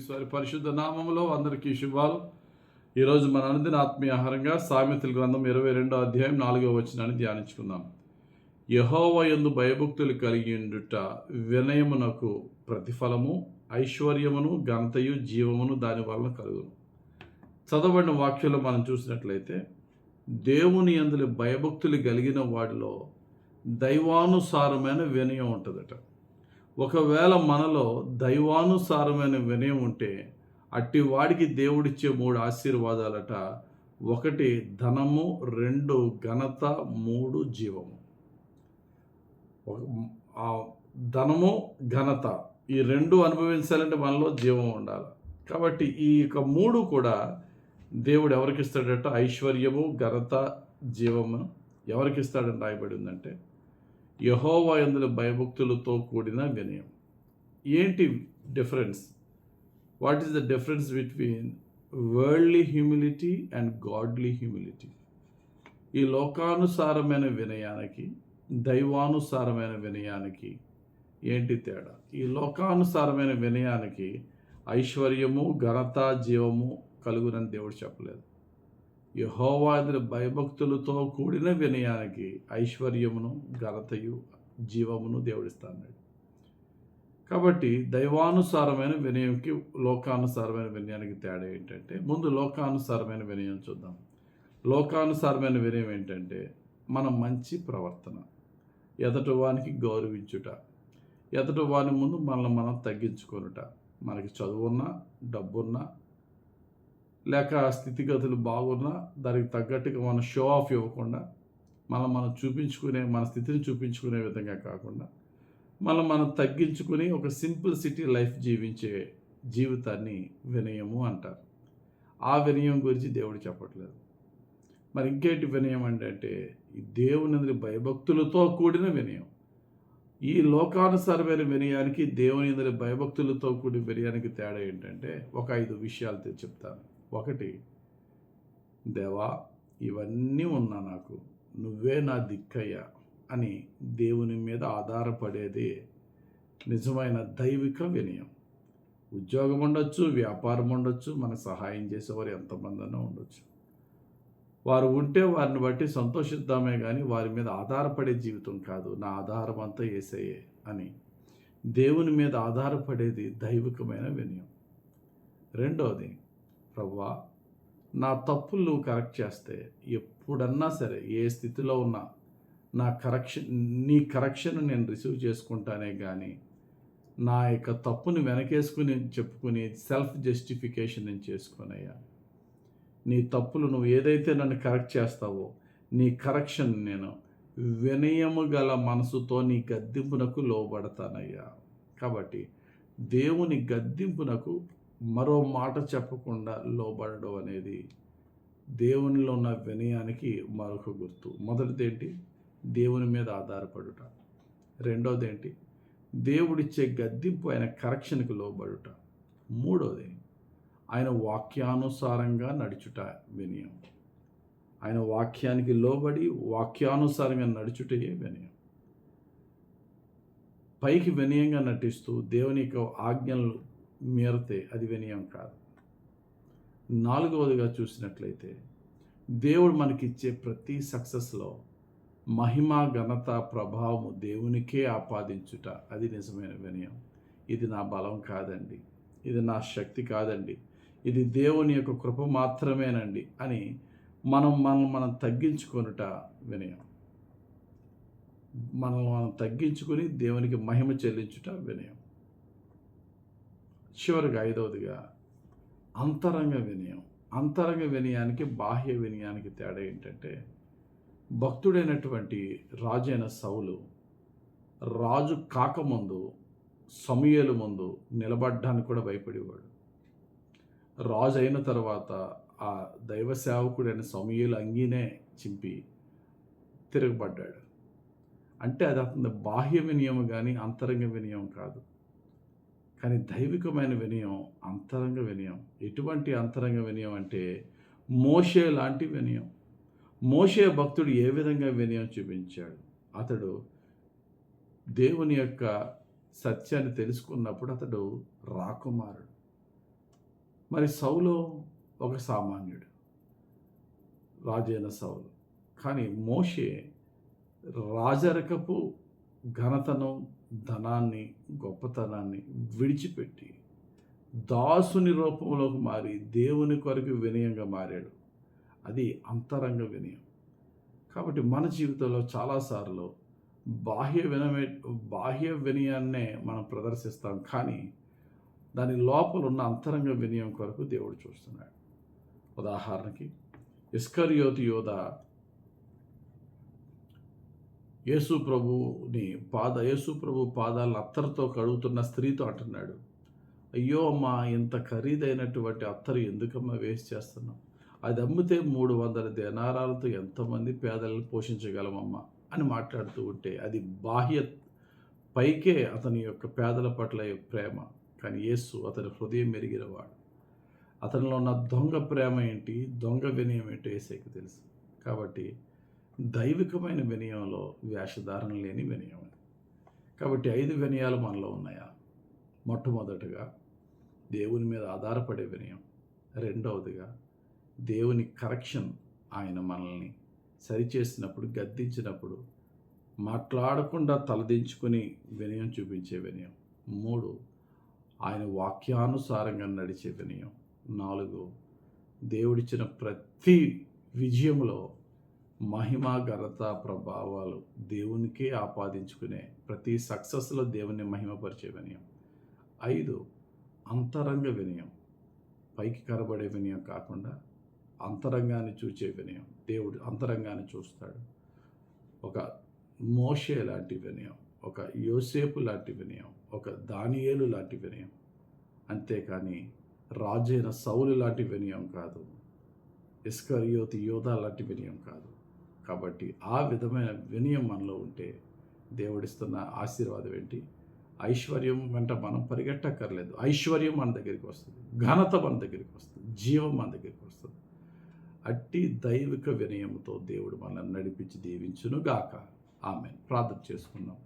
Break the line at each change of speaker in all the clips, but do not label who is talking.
వారి పరిశుద్ధ నామములో అందరికీ శుభాలు. ఈరోజు మన అనుదిన ఆత్మీయ ఆహారంగా సామెతల గ్రంథం 22వ అధ్యాయం 4వ వచనాన్ని ధ్యానించుకుందాం. యెహోవా యందు భయభక్తులు కలిగి ఉండుట వినయమునకు ప్రతిఫలము, ఐశ్వర్యమును, ఘనతయు, జీవమును దాని వలన కలుగును. చదవబడిన వాక్యంలో మనం చూసినట్లయితే దేవుని యందు భయభక్తులు కలిగిన వాడిలో దైవానుసారమైన వినయం ఉంటుందట. ఒకవేళ మనలో దైవానుసారమైన వినయం ఉంటే అట్టి వాడికి దేవుడిచ్చే 3 ఆశీర్వాదాలట. 1 ధనము, 2 ఘనత, 3 జీవము. ధనము, ఘనత ఈ 2 అనుభవించాలంటే మనలో జీవం ఉండాలి. కాబట్టి ఈ 3 కూడా దేవుడు ఎవరికి ఇస్తాడట? ఐశ్వర్యము, ఘనత, జీవము ఎవరికి ఇస్తాడని రాయబడి ఉందంటే యెహోవా యందు భయభక్తులతో కూడిన వినయం. ఏంటి difference? What is the difference between worldly humility and godly humility? ఈ లోకానుసారమైన వినయానికి, దైవానుసారమైన వినయానికి ఏంటి తేడా? ఈ లోకానుసారమైన వినయానికి ఐశ్వర్యము, ఘనత, జీవము కలుగునని దేవుడు చెప్పలేదు. యెహోవా యందు భయభక్తులతో కూడిన వినయానికి ఐశ్వర్యమును, ఘనతయు, జీవమును దేవుడిస్తాడు. కాబట్టి దైవానుసారమైన వినయంకి, లోకానుసారమైన వినయానికి తేడా ఏంటంటే, ముందు లోకానుసారమైన వినయం చూద్దాం. లోకానుసారమైన వినయం ఏంటంటే మన మంచి ప్రవర్తన, ఎదుటి వానికి గౌరవించుట, ఎదుటి వాని ముందు మనల్ని మనం తగ్గించుకొనుట. మనకి చదువున్నా, డబ్బున్నా, లేక స్థితిగతులు బాగున్నా దానికి తగ్గట్టుగా మనం షో ఆఫ్ ఇవ్వకుండా మనం చూపించుకునే, మన స్థితిని చూపించుకునే విధంగా కాకుండా మనం తగ్గించుకుని ఒక సింపుల్ సిటీ లైఫ్ జీవించే జీవితాన్ని వినయము అంటారు. ఆ వినయం గురించి దేవుడు చెప్పట్లేదు. మరి ఇంకేంటి వినయం అంటే దేవుని భయభక్తులతో కూడిన వినయం. ఈ లోకానుసారమైన వినయానికి, దేవుని యందు భయభక్తులతో కూడిన వినయానికి తేడా ఏంటంటే ఒక 5 విషయాలు చెప్తాను. 1, దేవా ఇవన్నీ ఉన్నా నాకు నువ్వే నా దిక్కయ్యా అని దేవుని మీద ఆధారపడేది నిజమైన దైవిక వినయం. ఉద్యోగం ఉండొచ్చు, వ్యాపారం ఉండొచ్చు, మనకు సహాయం చేసేవారు ఎంతమందైనా ఉండొచ్చు. వారు ఉంటే వారిని బట్టి సంతోషిద్దామే కానీ వారి మీద ఆధారపడే జీవితం కాదు. నా ఆధారం అంతా యేసయ్యే అని దేవుని మీద ఆధారపడేది దైవికమైన వినయం. 2, ప్రభువా నా తప్పులు నువ్వు కరెక్ట్ చేస్తే ఎప్పుడన్నా సరే, ఏ స్థితిలో ఉన్నా నీ కరెక్షన్ నేను రిసీవ్ చేసుకుంటానే కానీ నా యొక్క తప్పుని వెనకేసుకుని చెప్పుకుని సెల్ఫ్ జస్టిఫికేషన్ నేను చేసుకోనయ్యా. నీ తప్పులు నువ్వు ఏదైతే నన్ను కరెక్ట్ చేస్తావో నీ కరెక్షన్ నేను వినయము గల మనసుతో నీ గద్దింపునకు లోబడతానయ్యా. కాబట్టి దేవుని గద్దింపునకు మరో మాట చెప్పకుండా లోబడడం అనేది దేవునిలో ఉన్న వినయానికి మరొక గుర్తు. మొదటిదేంటి? దేవుని మీద ఆధారపడుట. 2, దేవుడిచ్చే గద్దింపు, ఆయన కరెక్షన్కి లోబడుట. 3, ఆయన వాక్యానుసారంగా నడుచుట వినయం. ఆయన వాక్యానికి లోబడి వాక్యానుసారంగా నడుచుటయే వినయం. పైకి వినయంగా నటిస్తూ దేవుని యొక్క ఆజ్ఞలు మీరితే అది వినయం కాదు. 4వదిగా చూసినట్లయితే దేవుడు మనకిచ్చే ప్రతి సక్సెస్లో మహిమ, ఘనత, ప్రభావము దేవునికే ఆపాదించుట అది నిజమైన వినయం. ఇది నా బలం కాదండి, ఇది నా శక్తి కాదండి, ఇది దేవుని యొక్క కృప మాత్రమేనండి అని మనం తగ్గించుకొనుట వినయం. మనం తగ్గించుకొని దేవునికి మహిమ చెల్లించుట వినయం. చివరిగా 5వదిగా అంతరంగ వినయం. అంతరంగ వినయానికి, బాహ్య వినయానికి తేడా ఏంటంటే భక్తుడైనటువంటి రాజు అయిన సౌలు రాజు కాకముందు సమూయేలు ముందు నిలబడ్డానికి కూడా భయపడేవాడు. రాజు అయిన తర్వాత ఆ దైవ సేవకుడైన సమూయేలు అంగీనే చింపి తిరగబడ్డాడు. అంటే అది అతని బాహ్య వినయం కానీ అంతరంగ వినయం కాదు. కానీ దైవికమైన వినయం అంతరంగ వినయం. ఎటువంటి అంతరంగ వినయం అంటే మోషే లాంటి వినయం. మోషే భక్తుడు ఏ విధంగా వినయం చూపించాడు? అతడు దేవుని యొక్క సత్యాన్ని తెలుసుకున్నప్పుడు అతడు రాకుమారుడు. మరి సౌలు ఒక సామాన్యుడు, రాజైన సౌలు. కానీ మోషే రాజరికపు ఘనతను, ధనాన్ని, గొప్పతనాన్ని విడిచిపెట్టి దాసుని రూపంలోకి మారి దేవుని కొరకు వినయంగా మారాడు. అది అంతరంగ వినయం. కాబట్టి మన జీవితంలో చాలాసార్లు బాహ్య వినయాన్నే మనం ప్రదర్శిస్తాం, కానీ దాని లోపల ఉన్న అంతరంగ వినయం కొరకు దేవుడు చూస్తున్నాడు. ఉదాహరణకి ఇస్కరియోతు యోధ యేసు ప్రభు పాదాలను అత్తరుతో కడుగుతున్న స్త్రీతో అంటున్నాడు, అయ్యో అమ్మా, ఇంత ఖరీదైనటువంటి అత్తరు ఎందుకమ్మా వేస్ట్ చేస్తున్నావు? అది అమ్మితే 300 దేనారాలతో ఎంతమంది పేదలను పోషించగలమమ్మా అని మాట్లాడుతూ ఉంటే అది పైకే అతని యొక్క పేదల పట్ల ప్రేమ. కానీ యేసు అతని హృదయం మెరిగినవాడు. అతనిలో ఉన్న దొంగ ప్రేమ ఏంటి, దొంగ వినయం ఏంటో యేసుకి తెలుసు. కాబట్టి దైవికమైన వినయంలో వేషధారణ లేని వినయం. కాబట్టి 5 వినయాలు మనలో ఉన్నాయా? మొట్టమొదటిగా దేవుని మీద ఆధారపడే వినయం. రెండవదిగా దేవుని కరెక్షన్, ఆయన మనల్ని సరిచేసినప్పుడు, గద్దించినప్పుడు మాట్లాడకుండా తలదించుకొని వినయం చూపించే వినయం. 3, ఆయన వాక్యానుసారంగా నడిచే వినయం. 4, దేవుడిచ్చిన ప్రతి విజయంలో మహిమ, ఘనత, ప్రభావాలు దేవునికే ఆపాదించుకునే ప్రతి సక్సెస్లో దేవుని మహిమపరిచే వినయం. 5, అంతరంగ వినయం. పైకి కనబడే వినయం కాకుండా అంతరంగాన్ని చూచే వినయం. దేవుడు అంతరంగాన్ని చూస్తాడు. ఒక మోషే లాంటి వినయం, ఒక యోసేపు లాంటి వినయం, ఒక దానియేలు లాంటి వినయం. అంతేకాని రాజైన సౌలు లాంటి వినయం కాదు, ఇస్కరియోతు యోధా లాంటి వినయం కాదు. కాబట్టి ఆ విధమైన వినయం మనలో ఉంటే దేవుడిస్తున్న ఆశీర్వాదం ఏంటి? ఐశ్వర్యం వెంట మనం పరిగెట్టక్కర్లేదు. ఐశ్వర్యం మన దగ్గరికి వస్తుంది, ఘనత మన దగ్గరికి వస్తుంది, జీవం మన దగ్గరికి వస్తుంది. అట్టి దైవిక వినయంతో దేవుడు మనల్ని నడిపించి దీవించును గాక. ఆమేన్. ప్రార్థన చేసుకుందాం.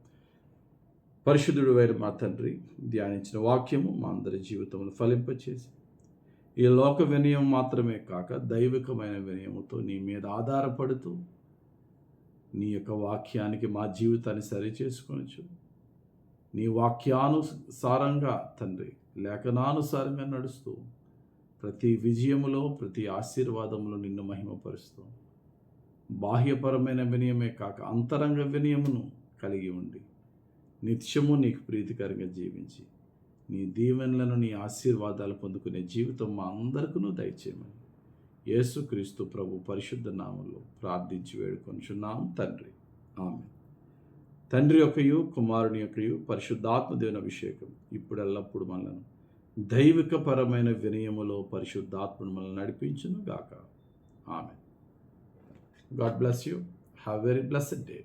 పరిశుద్ధుడు అయిన మా తండ్రి, ధ్యానించిన వాక్యము మా అందరి జీవితంలో ఫలింపచేసి ఈ లోక వినయం మాత్రమే కాక దైవికమైన వినయముతో నీ మీద ఆధారపడుతూ నీ యొక్క వాక్యానికి మా జీవితాన్ని సరిచేసుకొనొచ్చు. నీ వాక్యానుసారంగా తండ్రి, లేఖనానుసారంగా నడుస్తూ ప్రతి విజయములో, ప్రతి ఆశీర్వాదంలో నిన్ను మహిమపరుస్తూ బాహ్యపరమైన వినయమే కాక అంతరంగ వినయమును కలిగి ఉండి నిత్యము నీకు ప్రీతికరంగా జీవించి నీ దీవెనలను, నీ ఆశీర్వాదాలు పొందుకునే జీవితం మా అందరికీ దయచేయమని యేసుక్రీస్తు ప్రభు పరిశుద్ధ నామములో ప్రార్థించి వేడుకొనుచున్నాం తండ్రి. ఆమేన్. తండ్రి యొక్కయు, కుమారుని యొక్కయు, పరిశుద్ధాత్మ దేవుని అభిషేకం ఇప్పుడు ఎల్లప్పుడు మనలను దైవికపరమైన వినయములో పరిశుద్ధాత్మను మనల్ని నడిపించును గాక. ఆమేన్. God bless you. Have very blessed day.